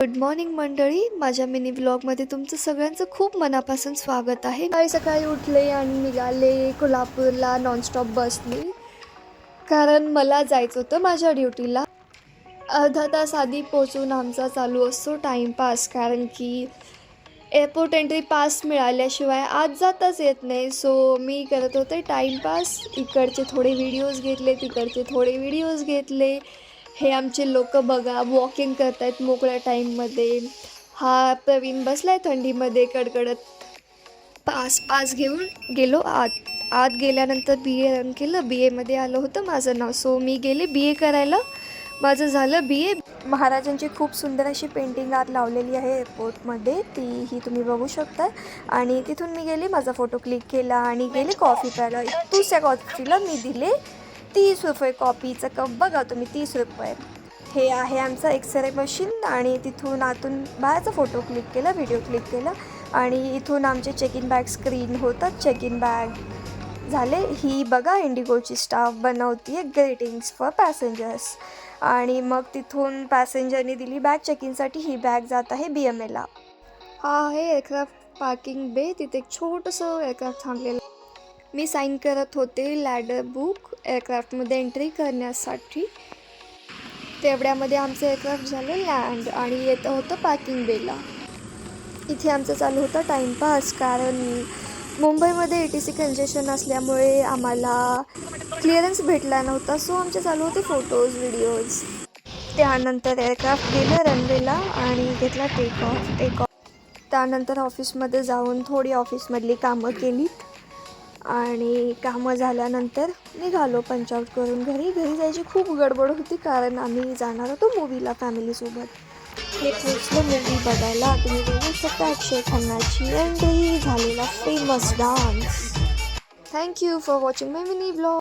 Good morning मंडळी, माझ्या mini ब्लॉगमध्ये तुमचं सगळ्यांचं खूप मनापासून स्वागत आहे. सकाळी उठले आणि निघाले कोल्हापूरला नॉनस्टॉप बसने, कारण मला जायचं होतं माझ्या ड्युटीला. अर्धा तास आधी पोचून आमचा चालू असतो टाईमपास, कारण की एअरपोर्ट एंट्री पास मिळाल्याशिवाय आत जाताच येत नाही. सो मी करत होते टाईमपास. इकडचे थोडे व्हिडिओज घेतले, तिकडचे थोडे व्हिडिओज घेतले. हे आमचे लोक बघा वॉकिंग करत आहेत मोकळ्या टाईममध्ये. हा प्रवीण बसलाय थंडीमध्ये कडकडत. पास घेऊन गेलो आत गेल्यानंतर BA रन केलं. BAमध्ये आलं होतं माझं नाव. सो मी गेले BA करायला. माझं झालं BA. महाराजांची खूप सुंदर अशी पेंटिंग आत लावलेली आहे एअरपोर्टमध्ये, तीही तुम्ही बघू शकता. आणि तिथून मी गेले, माझा फोटो क्लिक केला आणि गेले कॉफी प्यायला. दुसऱ्या कॉफीला मी दिले 30 रुपये. कॉफीचं कप बघा तुम्ही, 30 रुपये. हे आहे आमचं एक्सरे मशीन. आणि तिथून आतून बाहेरचा फोटो क्लिक केला, व्हिडिओ क्लिक केला. आणि इथून आमचे चेक इन बॅग स्क्रीन होतात. चेक इन बॅग झाले. ही बघा इंडिगोची स्टाफ बनवती आहे ग्रीटिंग्स फॉर पॅसेंजर्स. आणि मग तिथून पॅसेंजरनी दिली बॅग चेक इनसाठी. ही बॅग जात आहे BMAला. हा आहे एअरक्राफ्ट पार्किंग बे. तिथे एक छोटंसं एअरक्राफ्ट थांबलेलं. मी साईन करत होते लॅडर बुक एअरक्राफ्टमध्ये एंट्री करण्यासाठी. तेवढ्यामध्ये आमचं एअरक्राफ्ट झालं लँड आणि येतं होतं पार्किंग बेला. इथे आमचं चालू होतं टाईमपास, कारण मुंबईमध्ये ATC कंजेशन असल्यामुळे आम्हाला क्लिअरन्स भेटला नव्हता. सो आमचे चालू होते फोटोज व्हिडिओज. त्यानंतर एअरक्राफ्ट गेलं रनवेला आणि घेतला टेक ऑफ. त्यानंतर ऑफिसमध्ये जाऊन थोडी ऑफिसमधली कामं केलीत आणि कामं झाल्यानंतर निघालो पंचआउट करून घरी जायची खूप गडबड होती, कारण आम्ही जाणार होतो मूवीला फॅमिलीसोबत. हे पोचलं मूवी बघायला. तुम्ही बघू शकता अक्षय खन्नाची एंट्री, झालेला famous dance. Thank you for watching my mini blog.